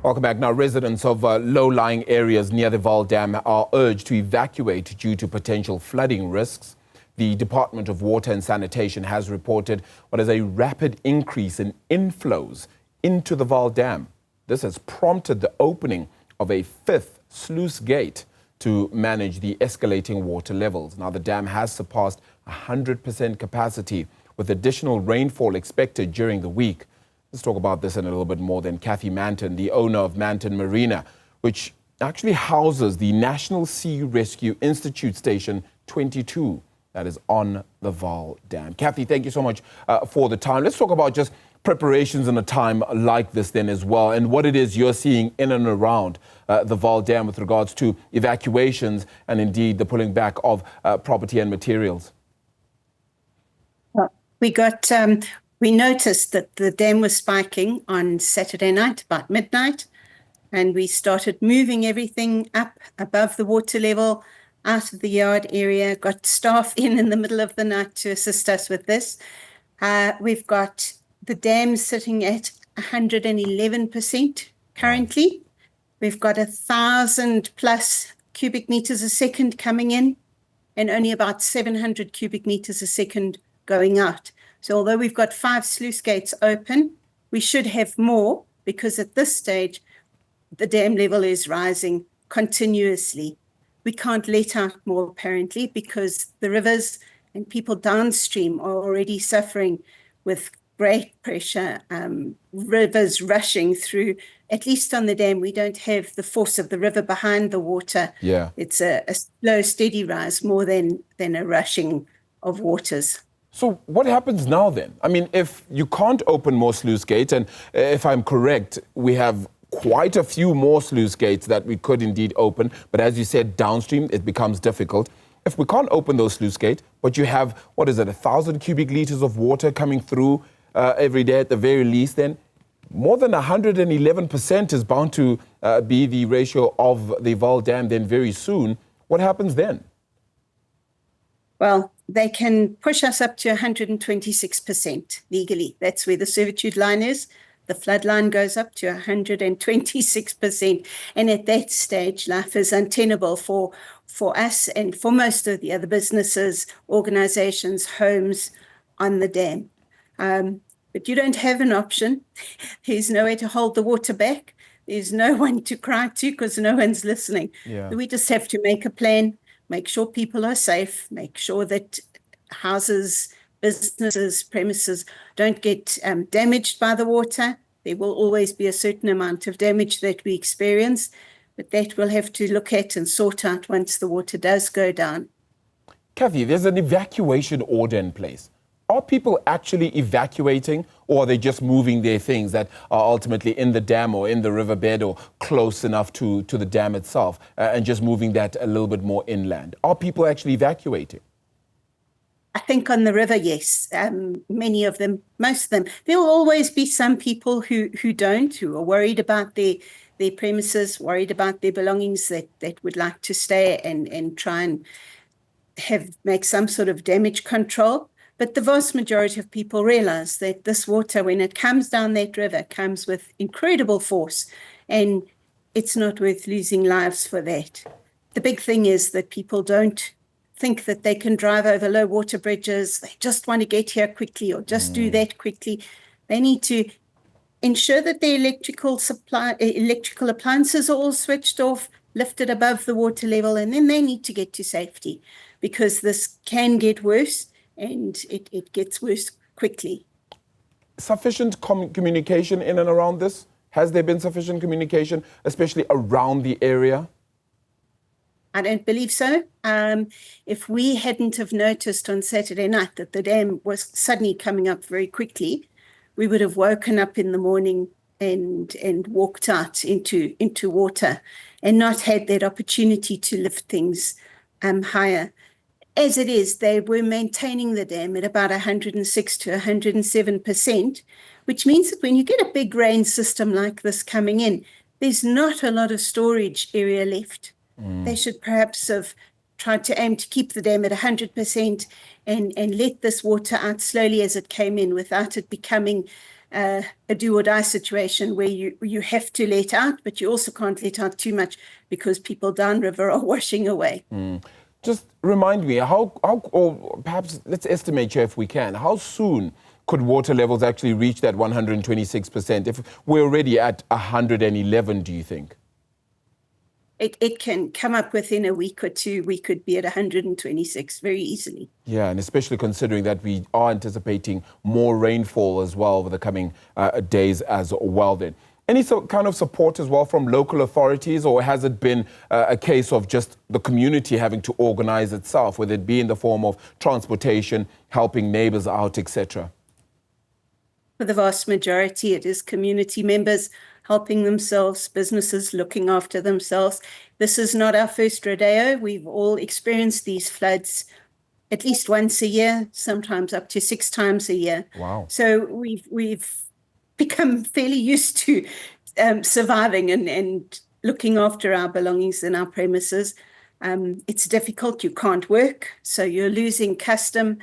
Welcome back. Now, residents of low-lying areas near the Vaal Dam are urged to evacuate due to potential flooding risks. The Department of Water and Sanitation has reported what is a rapid increase in inflows into the Vaal Dam. This has prompted the opening of a fifth sluice gate to manage the escalating water levels. Now, the dam has surpassed 100% capacity, with additional rainfall expected during the week. Let's talk about this in a little bit more. Then Kathy Manten, the owner of Manten Marina, which actually houses the National Sea Rescue Institute Station 22 that is on the Vaal Dam. Kathy, thank you so much for the time. Let's talk about just preparations in a time like this then as well, and what it is you're seeing in and around the Vaal Dam with regards to evacuations and indeed the pulling back of property and materials. Well, we noticed that the dam was spiking on Saturday night, about midnight, and we started moving everything up above the water level, out of the yard area, got staff in the middle of the night to assist us with this. We've got the dam sitting at 111% currently. We've got 1,000 plus cubic meters a second coming in, and only about 700 cubic meters a second going out. So although we've got 5 sluice gates open, we should have more, because at this stage, the dam level is rising continuously. We can't let out more, apparently, because the rivers and people downstream are already suffering with great pressure, rivers rushing through. At least on the dam, we don't have the force of the river behind the water. Yeah. It's a slow, steady rise more than a rushing of waters. So what happens now then? I mean, if you can't open more sluice gates, and if I'm correct, we have quite a few more sluice gates that we could indeed open, but as you said, downstream, it becomes difficult. If we can't open those sluice gates, but you have, 1,000 cubic liters of water coming through every day at the very least, then more than 111% is bound to be the ratio of the Vaal Dam then very soon. What happens then? Well, they can push us up to 126% legally. That's where the servitude line is. The flood line goes up to 126%. And at that stage, life is untenable for us and for most of the other businesses, organizations, homes on the dam. But you don't have an option. There's nowhere to hold the water back. There's no one to cry to because no one's listening. Yeah. We just have to make a plan, make sure people are safe, make sure that houses, businesses, premises don't get damaged by the water. There will always be a certain amount of damage that we experience, but that we'll have to look at and sort out once the water does go down. Kathy, there's an evacuation order in place. Are people actually evacuating, or are they just moving their things that are ultimately in the dam or in the riverbed or close enough to the dam itself and just moving that a little bit more inland? Are people actually evacuating? I think on the river, yes. Many of them, most of them. There will always be some people who are worried about their premises, worried about their belongings, that would like to stay and try and make some sort of damage control. But the vast majority of people realize that this water, when it comes down that river, comes with incredible force, and it's not worth losing lives for that. The big thing is that people don't think that they can drive over low water bridges. They just want to get here quickly or just do that quickly. They need to ensure that their electrical appliances are all switched off, lifted above the water level, and then they need to get to safety, because this can get worse. And it gets worse quickly. Sufficient communication in and around this? Has there been sufficient communication, especially around the area? I don't believe so. If we hadn't have noticed on Saturday night that the dam was suddenly coming up very quickly, we would have woken up in the morning and walked out into water and not had that opportunity to lift things higher. As it is, they were maintaining the dam at about 106 to 107%, which means that when you get a big rain system like this coming in, there's not a lot of storage area left. They should perhaps have tried to aim to keep the dam at 100% and let this water out slowly as it came in, without it becoming a do or die situation where you have to let out, but you also can't let out too much because people downriver are washing away. Just remind me, or perhaps let's estimate here if we can, how soon could water levels actually reach that 126% if we're already at 111, do you think? It can come up within a week or two. We could be at 126 very easily. Yeah, and especially considering that we are anticipating more rainfall as well over the coming days as well then. Any kind of support as well from local authorities, or has it been a case of just the community having to organize itself, whether it be in the form of transportation, helping neighbors out, etc.? For the vast majority, it is community members helping themselves, businesses looking after themselves. This is not our first rodeo. We've all experienced these floods at least once a year, sometimes up to 6 times a year. Wow. So we've become fairly used to surviving and looking after our belongings in our premises. It's difficult. You can't work, so you're losing custom.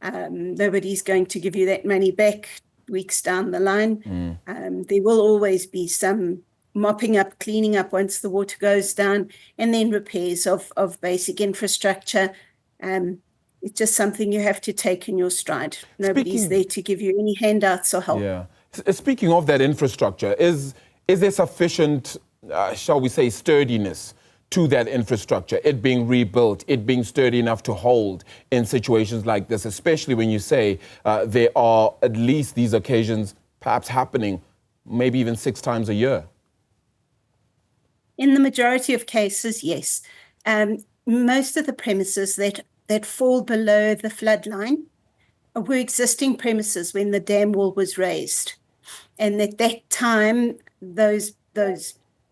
Nobody's going to give you that money back weeks down the line. There will always be some mopping up, cleaning up once the water goes down, and then repairs of basic infrastructure. It's just something you have to take in your stride. Nobody's there to give you any handouts or help. Yeah. Speaking of that infrastructure, is there sufficient, shall we say, sturdiness to that infrastructure, it being rebuilt, it being sturdy enough to hold in situations like this, especially when you say there are at least these occasions perhaps happening maybe even 6 times a year? In the majority of cases, yes. Most of the premises that fall below the flood line were existing premises when the dam wall was raised. And at that time, those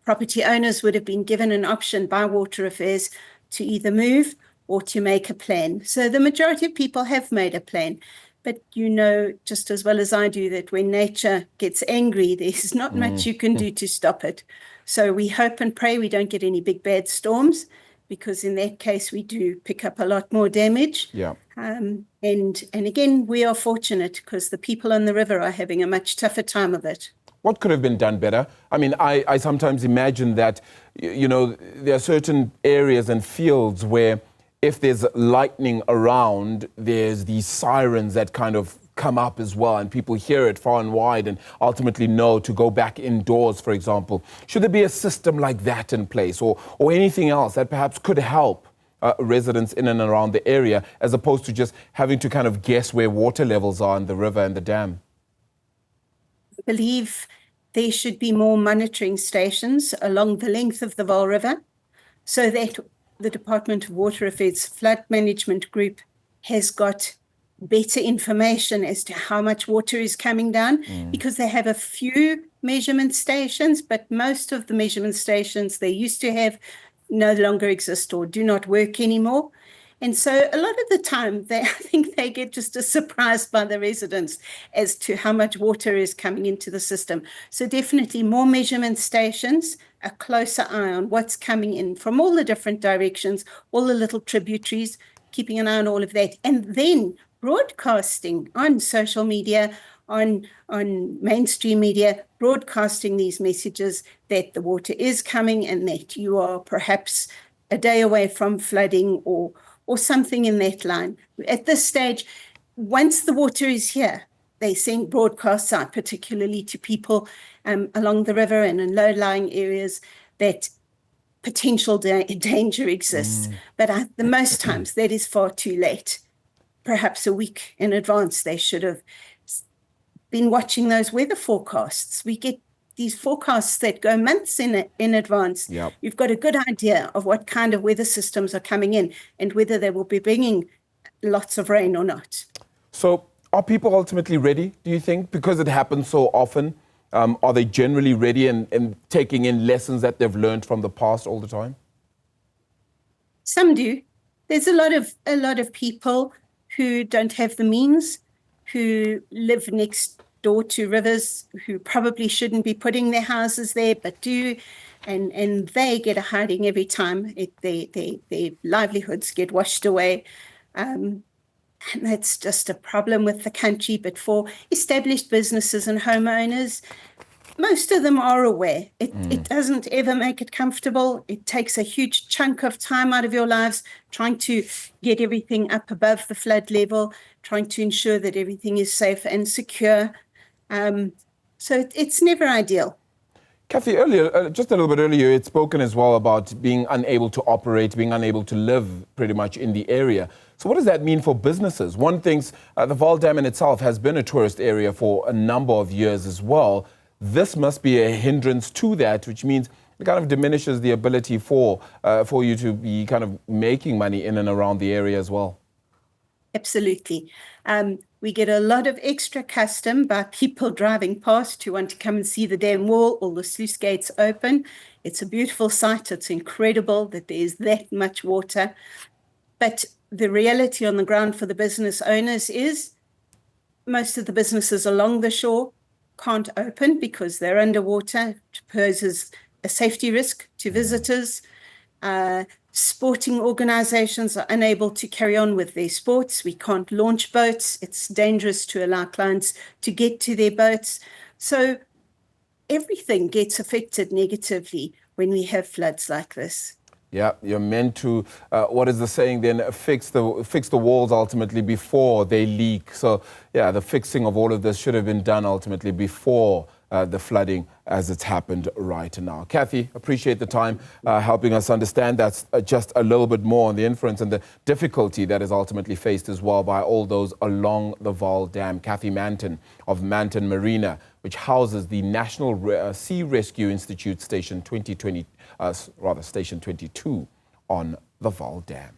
property owners would have been given an option by Water Affairs to either move or to make a plan. So the majority of people have made a plan. But you know just as well as I do that when nature gets angry, there's not much you can do to stop it. So we hope and pray we don't get any big bad storms, because in that case we do pick up a lot more damage. Yeah. And again, we are fortunate because the people on the river are having a much tougher time of it. What could have been done better? I mean, I sometimes imagine that, you know, there are certain areas and fields where if there's lightning around, there's these sirens that kind of come up as well, and people hear it far and wide and ultimately know to go back indoors, for example. Should there be a system like that in place, or anything else that perhaps could help residents in and around the area, as opposed to just having to kind of guess where water levels are in the river and the dam? I believe there should be more monitoring stations along the length of the Vaal River, so that the Department of Water Affairs Flood Management Group has got better information as to how much water is coming down, because they have a few measurement stations, but most of the measurement stations they used to have no longer exist or do not work anymore. And so a lot of the time, I think they get just as surprised by the residents as to how much water is coming into the system. So definitely more measurement stations, a closer eye on what's coming in from all the different directions, all the little tributaries, keeping an eye on all of that. And then broadcasting on social media, on mainstream media, broadcasting these messages that the water is coming and that you are perhaps a day away from flooding or something in that line. At this stage, once the water is here, they send broadcasts out, particularly to people along the river and in low-lying areas, that potential danger exists. But the most times, that is far too late. Perhaps a week in advance, they should have been watching those weather forecasts. We get these forecasts that go months in advance. Yep. You've got a good idea of what kind of weather systems are coming in and whether they will be bringing lots of rain or not. So are people ultimately ready, do you think? Because it happens so often, are they generally ready and taking in lessons that they've learned from the past all the time? Some do. There's a lot of people who don't have the means, who live next door to rivers, who probably shouldn't be putting their houses there, but do, and they get a hiding every time their livelihoods get washed away. And that's just a problem with the country. But for established businesses and homeowners, most of them are aware. It doesn't ever make it comfortable. It takes a huge chunk of time out of your lives trying to get everything up above the flood level, trying to ensure that everything is safe and secure. So it's never ideal. Kathy, earlier, just a little bit earlier, it's spoken as well about being unable to operate, being unable to live pretty much in the area. So what does that mean for businesses? One thinks the Vaal Dam in itself has been a tourist area for a number of years as well. This must be a hindrance to that, which means it kind of diminishes the ability for you to be kind of making money in and around the area as well. Absolutely. We get a lot of extra custom by people driving past who want to come and see the dam wall or the sluice gates open. It's a beautiful sight. It's incredible that there's that much water. But the reality on the ground for the business owners is most of the businesses along the shore can't open because they're underwater. It poses a safety risk to visitors. Sporting organizations are unable to carry on with their sports. We can't launch boats. It's dangerous to allow clients to get to their boats. So everything gets affected negatively when we have floods like this. Yeah, you're meant to, what is the saying then, fix the walls ultimately before they leak. So yeah, the fixing of all of this should have been done ultimately before the flooding as it's happened right now. Kathy, appreciate the time helping us understand that's just a little bit more on the inference and the difficulty that is ultimately faced as well by all those along the Vaal Dam. Kathy Manten of Manten Marina, which houses the National Sea Rescue Institute Station 22 on the Vaal Dam.